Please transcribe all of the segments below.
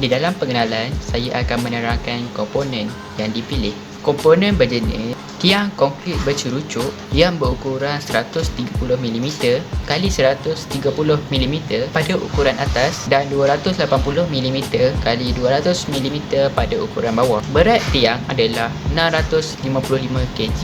Di dalam pengenalan, saya akan menerangkan komponen yang dipilih. Komponen berjenis tiang konkrit bercerucuk yang berukuran 130mm kali 130mm pada ukuran atas dan 280mm kali 200mm pada ukuran bawah. Berat tiang adalah 655 kg.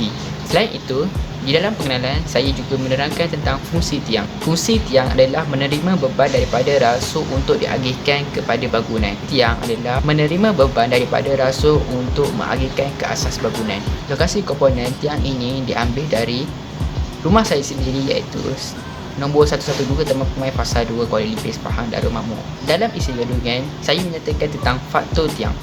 Selain itu, di dalam pengenalan, saya juga menerangkan tentang fungsi tiang. Fungsi tiang adalah menerima beban daripada rasuk untuk diagihkan kepada bangunan. Tiang adalah menerima beban daripada rasuk untuk mengagihkan ke asas bangunan. Lokasi komponen tiang ini diambil dari rumah saya sendiri, iaitu nombor 112 Taman Pemain Fasa 2 Kuala Lumpur, Pahang, Darul Mamuk. Dalam isi kandungan, saya menyatakan tentang faktor tiang.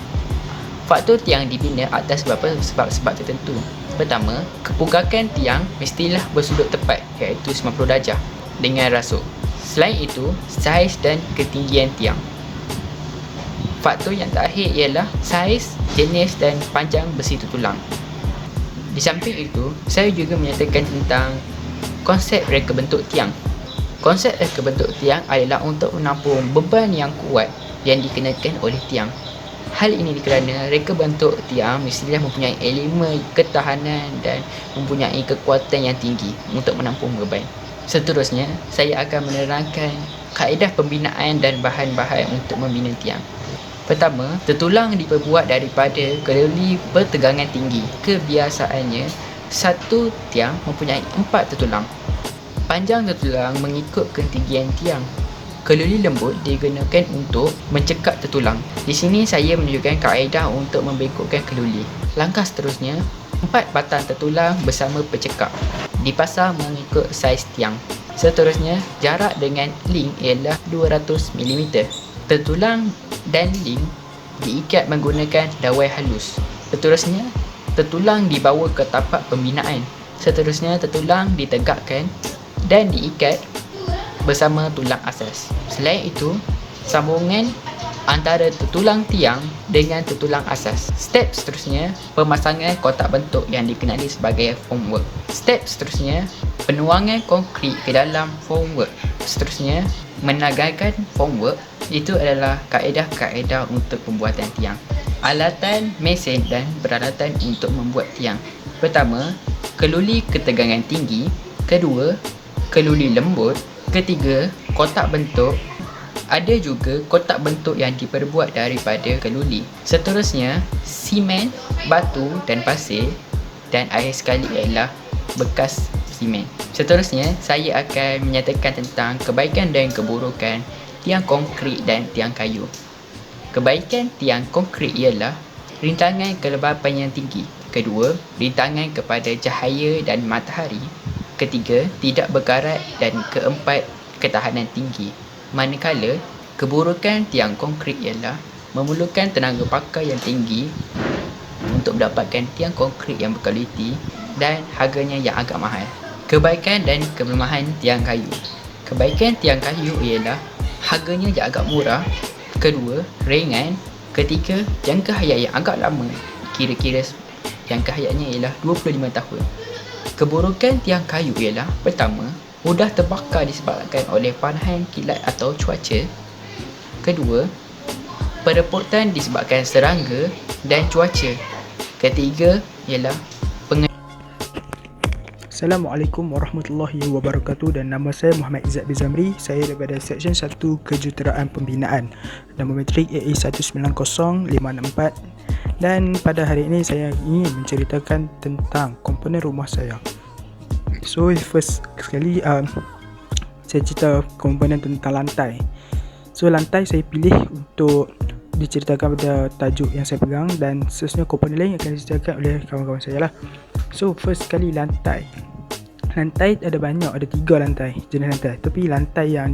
Faktor tiang dibina atas beberapa sebab-sebab tertentu. Pertama, kepugakan tiang mestilah bersudut tepat, iaitu 90 darjah dengan rasuk. Selain itu, saiz dan ketinggian tiang. Faktor yang terakhir ialah saiz, jenis dan panjang besi tertulang. Di samping itu, saya juga menyatakan tentang konsep reka bentuk tiang. Konsep reka bentuk tiang adalah untuk menampung beban yang kuat yang dikenakan oleh tiang. Hal ini kerana reka bentuk tiang mestilah mempunyai elemen ketahanan dan mempunyai kekuatan yang tinggi untuk menampung beban. Seterusnya, saya akan menerangkan kaedah pembinaan dan bahan-bahan untuk membina tiang. Pertama, tertulang diperbuat daripada keluli bertegangan tinggi. Kebiasaannya, satu tiang mempunyai 4 tertulang. Panjang tertulang mengikut ketinggian tiang. Keluli lembut digunakan untuk mencekak tertulang. Di sini saya menunjukkan kaedah untuk membengkokkan keluli. Langkah seterusnya, 4 batang tertulang bersama pecekak dipasang mengikut saiz tiang. Seterusnya, jarak dengan link ialah 200mm. Tertulang dan link diikat menggunakan dawai halus. Seterusnya, tertulang dibawa ke tapak pembinaan. Seterusnya, tertulang ditegakkan dan diikat bersama tulang asas. Selain itu, sambungan antara tertulang tiang dengan tertulang asas. Step seterusnya, pemasangan kotak bentuk yang dikenali sebagai formwork. Step seterusnya, penuangan konkrit ke dalam formwork. Seterusnya, menagaikan formwork. Itu adalah kaedah-kaedah untuk pembuatan tiang. Alatan, mesin dan peralatan untuk membuat tiang. Pertama, keluli ketegangan tinggi. Kedua, keluli lembut. Ketiga, kotak bentuk. Ada juga kotak bentuk yang diperbuat daripada keluli. Seterusnya, simen, batu dan pasir. Dan akhir sekali ialah bekas simen. Seterusnya, saya akan menyatakan tentang kebaikan dan keburukan tiang konkrit dan tiang kayu. Kebaikan tiang konkrit ialah rintangan kelembapan yang tinggi. Kedua, rintangan kepada cahaya dan matahari. Ketiga, tidak berkarat. Dan keempat, ketahanan tinggi. Manakala, keburukan tiang konkrit ialah memerlukan tenaga pakai yang tinggi untuk mendapatkan tiang konkrit yang berkualiti dan harganya yang agak mahal. Kebaikan dan kelemahan tiang kayu. Kebaikan tiang kayu ialah harganya yang agak murah. Kedua, ringan. Ketiga, jangka hayat yang agak lama. Kira-kira jangka hayatnya ialah 25 tahun. Keburukan tiang kayu ialah pertama, mudah terbakar disebabkan oleh panahan kilat atau cuaca. Kedua, perebutan disebabkan serangga dan cuaca. Ketiga ialah Assalamualaikum warahmatullahi wabarakatuh, dan nama saya Muhammad Izzat bin Zamri. Saya daripada Seksyen 1 Kejuruteraan Pembinaan, nama matrik AA190564. Dan pada hari ini saya ingin menceritakan tentang komponen rumah saya. So first sekali saya cerita komponen tentang lantai. So lantai saya pilih untuk diceritakan pada tajuk yang saya pegang, dan seterusnya komponen lain akan diceritakan oleh kawan-kawan saya lah. So first sekali lantai. Lantai ada banyak, ada 3 lantai, jenis lantai. Tapi lantai yang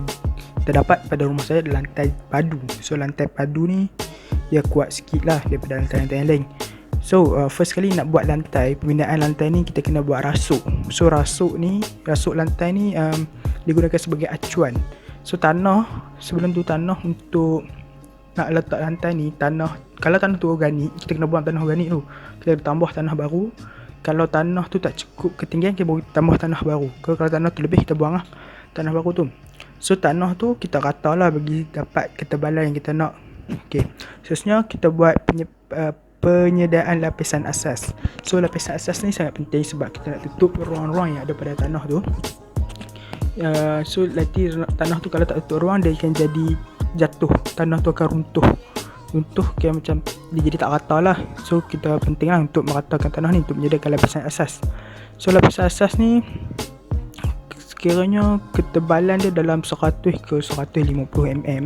terdapat pada rumah saya adalah lantai padu. So lantai padu ni dia kuat sikit lah daripada lantai-lantai yang lain. So first kali nak buat lantai, pembinaan lantai ni kita kena buat rasuk. So rasuk lantai ni digunakan sebagai acuan. So tanah, sebelum tu tanah untuk nak letak lantai ni, kalau tanah tu organik, kita kena buang tanah organik tu. Kita tambah tanah baru. Kalau tanah tu tak cukup ketinggian, kita boleh tambah tanah baru. Kalau tanah tu lebih, kita buang lah tanah baru tu. So tanah tu kita rata lah bagi dapat ketebalan yang kita nak. Okey. Seterusnya kita buat penyediaan lapisan asas. So lapisan asas ni sangat penting sebab kita nak tutup ruang-ruang yang ada pada tanah tu. So nanti tanah tu kalau tak tutup ruang, dia akan jadi jatuh. Tanah tu akan runtuh kira macam dia jadi tak rata lah. So kita penting lah untuk meratakan tanah ni, untuk menyediakan lapisan asas. So lapisan asas ni sekiranya ketebalan dia dalam 100 ke 150 mm,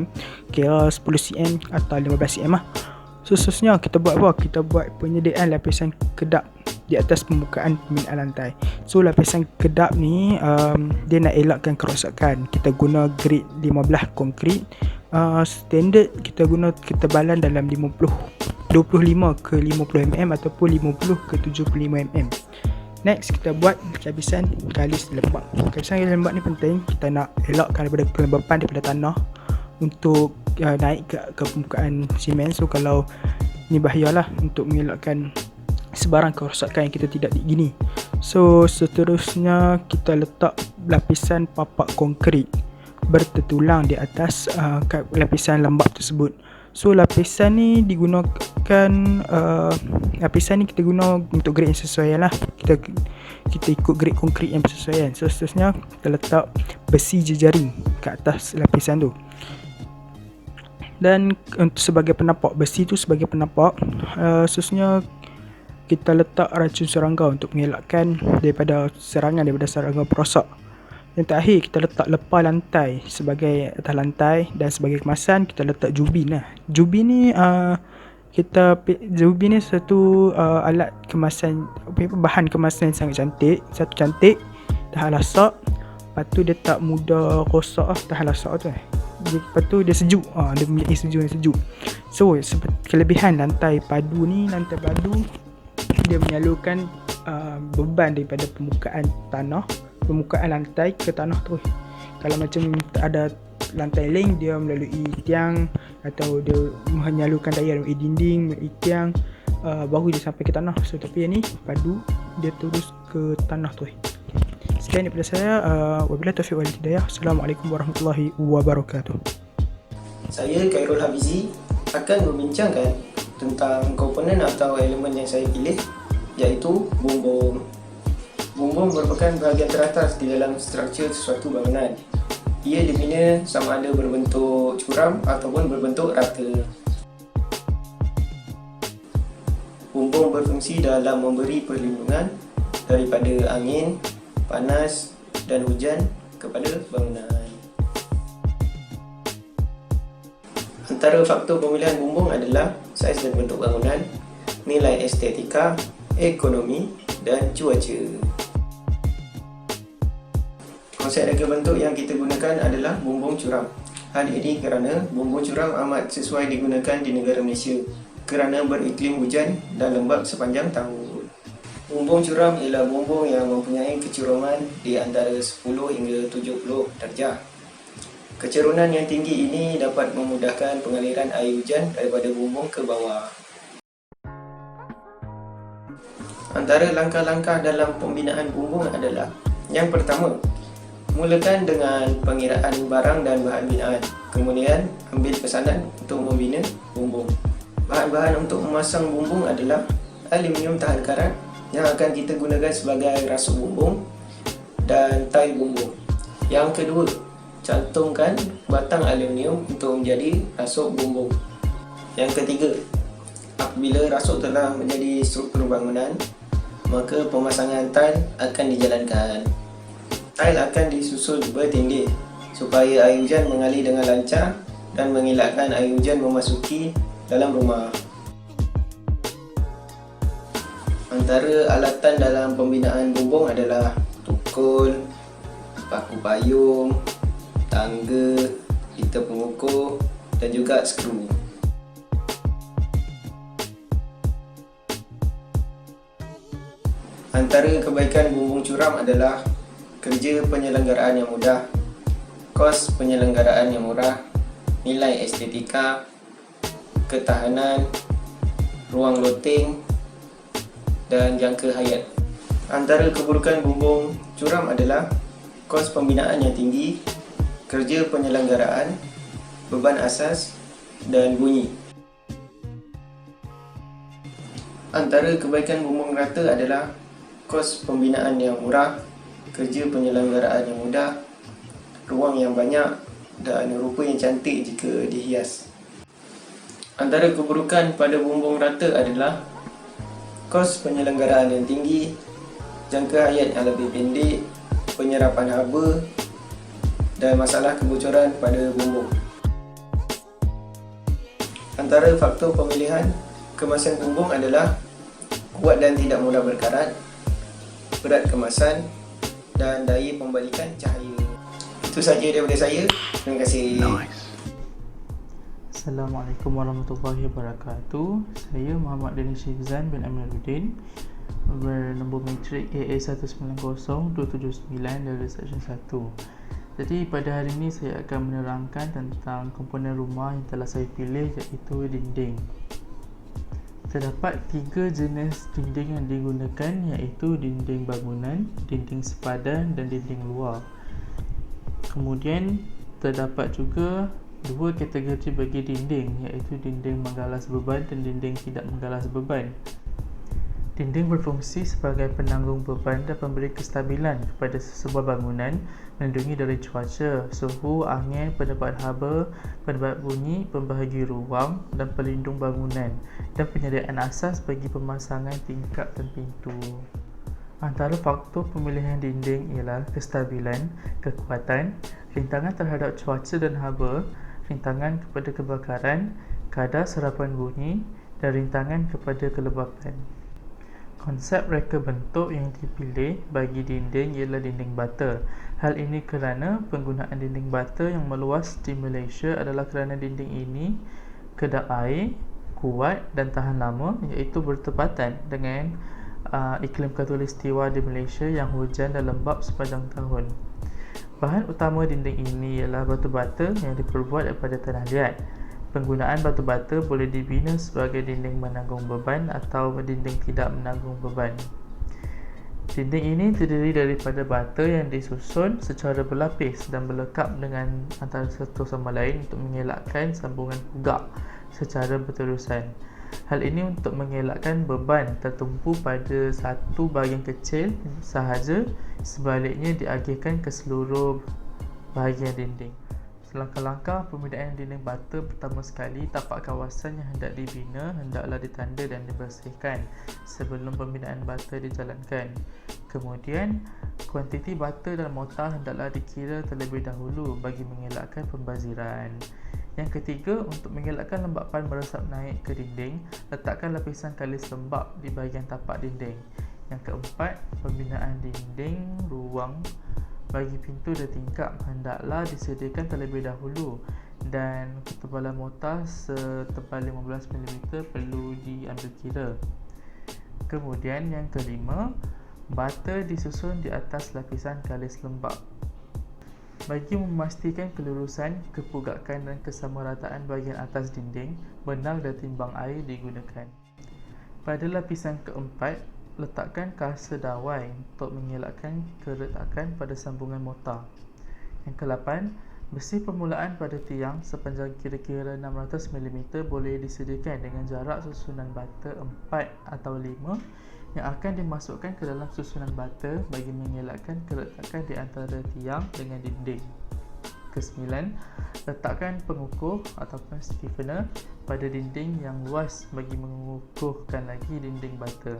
kira 10 cm atau 15 cm lah. So seterusnya kita buat apa? Kita buat penyediaan lapisan kedap di atas permukaan pembinaan lantai. So lapisan kedap ni dia nak elakkan kerosakan. Kita guna grade 15 konkrit. Standard kita guna ketebalan dalam 25 ke 50 mm ataupun 50 ke 75 mm. Next kita buat lapisan galis lembap. Lapisan galis lembap ni penting, kita nak elakkan daripada kelembapan daripada tanah untuk naik ke permukaan simen. So kalau ni bahayalah untuk mengelakkan sebarang kerosakan yang kita tidak ingini. So seterusnya kita letak lapisan papak konkrit bertertulang di atas lapisan lembap tersebut. So lapisan ni digunakan, lapisan ni kita guna untuk grade yang sesuai lah. Kita ikut grade konkrit yang bersesuaian. So seterusnya kita letak besi jejaring ke atas lapisan tu. Dan untuk sebagai penapak, besi tu sebagai penapak, seterusnya kita letak racun serangga untuk mengelakkan daripada serangan daripada serangga perosak. Yang terakhir kita letak lepas lantai sebagai atas lantai, dan sebagai kemasan kita letak jubin lah. Jubin ni jubin ni satu alat kemasan, bahan kemasan yang sangat cantik. Satu cantik, tahan lasak, lepas tu dia tak mudah rosak lah, tahan lasak tu lepas tu dia sejuk, dia memiliki sejuk. So kelebihan lantai padu ni, lantai padu dia menyalurkan beban daripada permukaan lantai ke tanah tu. Kalau macam ada lantai link, dia melalui tiang atau dia menyalurkan daya melalui dinding, melalui tiang, baru dia sampai ke tanah. So tapi yang ni padu, dia terus ke tanah tu. Sekian daripada saya. Wabillahi taufiq wal hidayah. Assalamualaikum warahmatullahi wabarakatuh. Saya Khairul Hafizi akan membincangkan tentang komponen atau elemen yang saya pilih, iaitu bumbung. Bumbung merupakan bahagian teratas di dalam struktur sesuatu bangunan. Ia dibina sama ada berbentuk curam ataupun berbentuk rata. Bumbung berfungsi dalam memberi perlindungan daripada angin, panas dan hujan kepada bangunan. Antara faktor pemilihan bumbung adalah saiz dan bentuk bangunan, nilai estetika, ekonomi dan cuaca. Konsep rega bentuk yang kita gunakan adalah bumbung curam. Hal ini kerana bumbung curam amat sesuai digunakan di negara Malaysia kerana beriklim hujan dan lembap sepanjang tahun. Bumbung curam ialah bumbung yang mempunyai kecuraman di antara 10 hingga 70 darjah. Kecerunan yang tinggi ini dapat memudahkan pengaliran air hujan daripada bumbung ke bawah. Antara langkah-langkah dalam pembinaan bumbung adalah: yang pertama, mulakan dengan pengiraan barang dan bahan binaan. Kemudian, ambil pesanan untuk membina bumbung. Bahan-bahan untuk memasang bumbung adalah aluminium tahan karat yang akan kita gunakan sebagai rasuk bumbung dan tail bumbung. Yang kedua, cantumkan batang aluminium untuk menjadi rasuk bumbung. Yang ketiga, apabila rasuk telah menjadi struktur bangunan, maka pemasangan tail akan dijalankan. Tail akan disusul bertindih supaya air hujan mengalir dengan lancar dan mengelakkan air hujan memasuki dalam rumah. Antara alatan dalam pembinaan bumbung adalah tukul, paku payung, tangga, pita pengukur dan juga skru. Antara kebaikan bumbung curam adalah kerja penyelenggaraan yang mudah, kos penyelenggaraan yang murah, nilai estetika, ketahanan, ruang loteng dan jangka hayat. Antara keburukan bumbung curam adalah kos pembinaan yang tinggi, kerja penyelenggaraan, beban asas dan bunyi. Antara kebaikan bumbung rata adalah kos pembinaan yang murah, kerja penyelenggaraan yang mudah, ruang yang banyak dan rupa yang cantik jika dihias. Antara keburukan pada bumbung rata adalah kos penyelenggaraan yang tinggi, jangka hayat yang lebih pendek, penyerapan haba dan masalah kebocoran pada bumbung. Antara faktor pemilihan kemasan bumbung adalah kuat dan tidak mudah berkarat, berat kemasan dan daya pembalikan cahaya. Itu saja daripada saya. Terima kasih. Assalamualaikum warahmatullahi wabarakatuh. Saya Muhammad Danish Shifzan bin Amiruddin, bernombor matrik AA190279 dari Seksyen 1. Jadi pada hari ini saya akan menerangkan tentang komponen rumah yang telah saya pilih, iaitu dinding. Terdapat 3 jenis dinding yang digunakan, iaitu dinding bangunan, dinding sepadan dan dinding luar. Kemudian terdapat juga 2 kategori bagi dinding, iaitu dinding menggalas beban dan dinding tidak menggalas beban. Dinding berfungsi sebagai penanggung beban dan pemberi kestabilan kepada sebuah bangunan, melindungi dari cuaca, suhu, angin, pendapat haba, pendapat bunyi, pembahagi ruang dan pelindung bangunan, dan penyediaan asas bagi pemasangan tingkap dan pintu. Antara faktor pemilihan dinding ialah kestabilan, kekuatan, rintangan terhadap cuaca dan haba, rintangan kepada kebakaran, kadar serapan bunyi dan rintangan kepada kelembapan. Konsep reka bentuk yang dipilih bagi dinding ialah dinding bata. Hal ini kerana penggunaan dinding bata yang meluas di Malaysia adalah kerana dinding ini kedap air, kuat dan tahan lama, iaitu bertepatan dengan iklim khatulistiwa di Malaysia yang hujan dan lembap sepanjang tahun. Bahan utama dinding ini ialah batu bata yang diperbuat daripada tanah liat. Penggunaan batu bata boleh dibina sebagai dinding menanggung beban atau dinding tidak menanggung beban. Dinding ini terdiri daripada bata yang disusun secara berlapis dan berlekap dengan antara satu sama lain untuk mengelakkan sambungan pugak secara berterusan. Hal ini untuk mengelakkan beban tertumpu pada satu bahagian kecil sahaja, sebaliknya diagihkan ke seluruh bahagian dinding. Langkah-langkah pembinaan dinding bata: pertama sekali, tapak kawasan yang hendak dibina hendaklah ditanda dan dibersihkan sebelum pembinaan bata dijalankan. Kemudian, kuantiti bata dan mortar hendaklah dikira terlebih dahulu bagi mengelakkan pembaziran. Yang ketiga, untuk mengelakkan lembapan meresap naik ke dinding, letakkan lapisan kalis lembap di bahagian tapak dinding. Yang keempat, pembinaan dinding ruang bagi pintu dan tingkap hendaklah disediakan terlebih dahulu, dan ketebalan mortar setebal 15mm perlu diambil kira. Kemudian yang kelima, bata disusun di atas lapisan kalis lembap. Bagi memastikan kelurusan, kepugakan dan kesamarataan bahagian atas dinding, benang dan timbang air digunakan. Pada lapisan keempat, letakkan kasa dawai untuk mengelakkan keretakan pada sambungan mortar. Yang ke-8, besi permulaan pada tiang sepanjang kira-kira 600mm boleh disediakan dengan jarak susunan bata 4 atau 5 yang akan dimasukkan ke dalam susunan bata bagi mengelakkan keretakan di antara tiang dengan dinding. Ke-9, letakkan pengukuh ataupun stiffener pada dinding yang luas bagi mengukuhkan lagi dinding bata.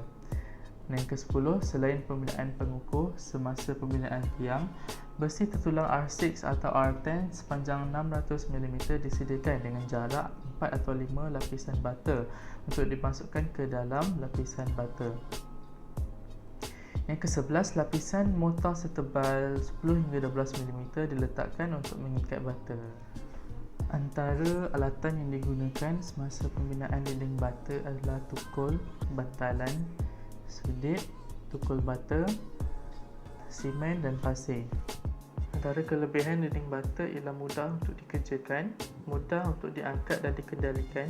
Dan ke-10, selain pembinaan pengukuh semasa pembinaan tiang, besi tertulang R6 atau R10 sepanjang 600mm disediakan dengan jarak 4 atau 5 lapisan bata untuk dimasukkan ke dalam lapisan bata. Yang ke-11, lapisan mortar setebal 10 hingga 12mm diletakkan untuk mengikat bata. Antara alatan yang digunakan semasa pembinaan dinding bata adalah tukul, bantalan, sudet, tukul bata, simen dan pasir. Antara kelebihan dinding bata ialah mudah untuk dikerjakan, mudah untuk diangkat dan dikendalikan,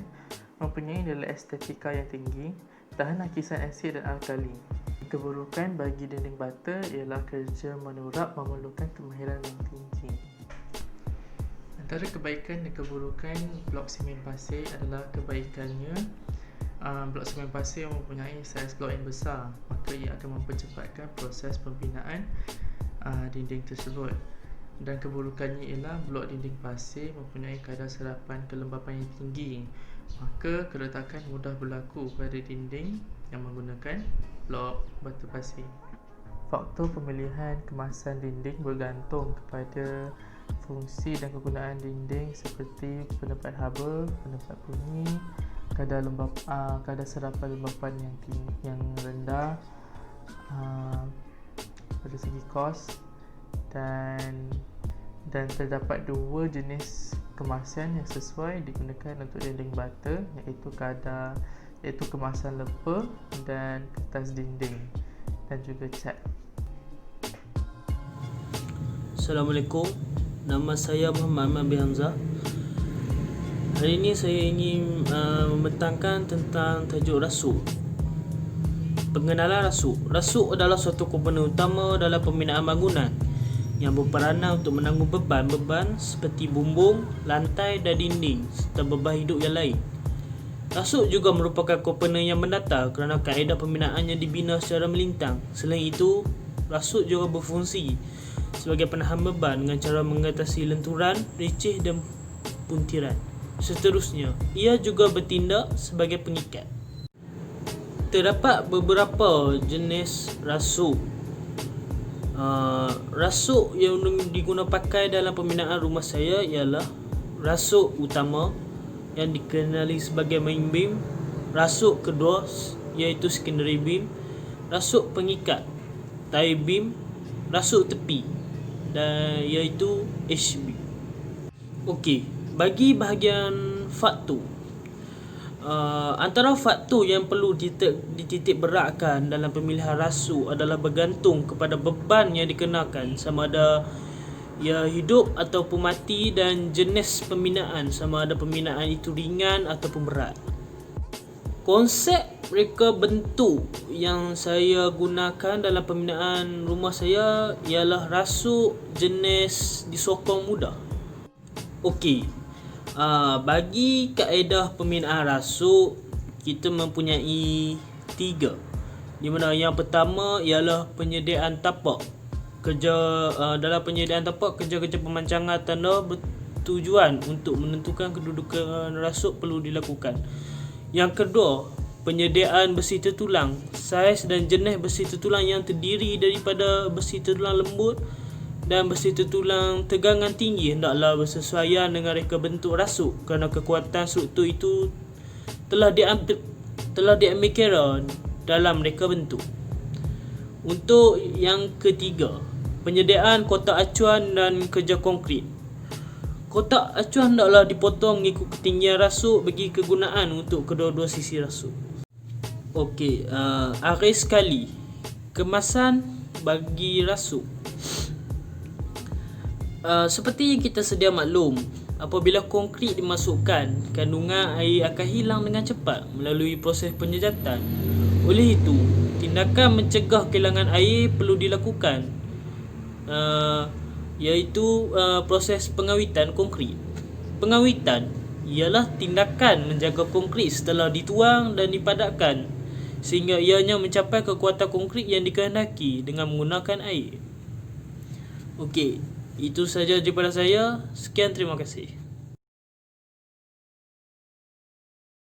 mempunyai nilai estetika yang tinggi, tahan hakisan asid dan alkali. Keburukan bagi dinding bata ialah kerja menurap memerlukan kemahiran yang tinggi. Antara kebaikan dan keburukan blok semen pasir adalah kebaikannya, blok semen pasir mempunyai saiz blok yang besar, maka ia akan mempercepatkan proses pembinaan dinding tersebut. Dan keburukannya ialah blok dinding pasir mempunyai kadar serapan kelembapan yang tinggi, maka keretakan mudah berlaku pada dinding yang menggunakan blok batu pasir. Faktor pemilihan kemasan dinding bergantung kepada fungsi dan kegunaan dinding seperti pendapat haba, pendapat bunyi, kadar serapan lembapan yang rendah, dari segi kos, dan terdapat dua jenis kemasan yang sesuai digunakan untuk dinding bata, iaitu kemasan lepa dan kertas dinding, dan juga cat. Assalamualaikum, nama saya Muhammad bin Hamzah. Hari ini saya ingin membentangkan tentang tajuk rasuk. Pengenalan rasuk. Rasuk adalah suatu komponen utama dalam pembinaan bangunan yang berperanan untuk menanggung beban seperti bumbung, lantai dan dinding serta beban hidup yang lain. Rasuk juga merupakan komponen yang mendatar kerana kaedah pembinaannya dibina secara melintang. Selain itu, rasuk juga berfungsi sebagai penahan beban dengan cara mengatasi lenturan, receh dan puntiran. Seterusnya, ia juga bertindak sebagai pengikat. Terdapat beberapa jenis rasuk. Rasuk yang digunakan pakai dalam pembinaan rumah saya ialah rasuk utama yang dikenali sebagai main beam, rasuk kedua iaitu secondary beam, rasuk pengikat tie beam, rasuk tepi dan iaitu H beam. Okey, bagi bahagian faktor, antara faktor yang perlu dititik beratkan dalam pemilihan rasuk adalah bergantung kepada beban yang dikenakan, sama ada ia hidup ataupun mati, dan jenis pembinaan, sama ada pembinaan itu ringan ataupun berat. Konsep reka bentuk yang saya gunakan dalam pembinaan rumah saya ialah rasuk jenis disokong mudah. Okey, bagi kaedah pembinaan rasuk, kita mempunyai 3, di mana yang pertama ialah penyediaan tapak. Dalam penyediaan tapak, kerja-kerja pemancangan tanda bertujuan untuk menentukan kedudukan rasuk perlu dilakukan. Yang kedua, penyediaan besi tertulang. Saiz dan jenis besi tertulang yang terdiri daripada besi tertulang lembut dan besi tertulang tegangan tinggi hendaklah bersesuaian dengan reka bentuk rasuk, kerana kekuatan struktur itu telah diambil kira dalam reka bentuk. Untuk yang ketiga, penyediaan kotak acuan dan kerja konkrit. Kotak acuan hendaklah dipotong mengikut ketinggian rasuk bagi kegunaan untuk kedua-dua sisi rasuk. Okey, akhir sekali, kemasan bagi rasuk. Seperti yang kita sedia maklum, apabila konkrit dimasukkan, kandungan air akan hilang dengan cepat melalui proses penyejatan. Oleh itu, tindakan mencegah kehilangan air perlu dilakukan, iaitu proses pengawitan konkrit. Pengawitan ialah tindakan menjaga konkrit setelah dituang dan dipadatkan sehingga ianya mencapai kekuatan konkrit yang dikehendaki dengan menggunakan air. Okey, itu sahaja daripada saya. Sekian, terima kasih.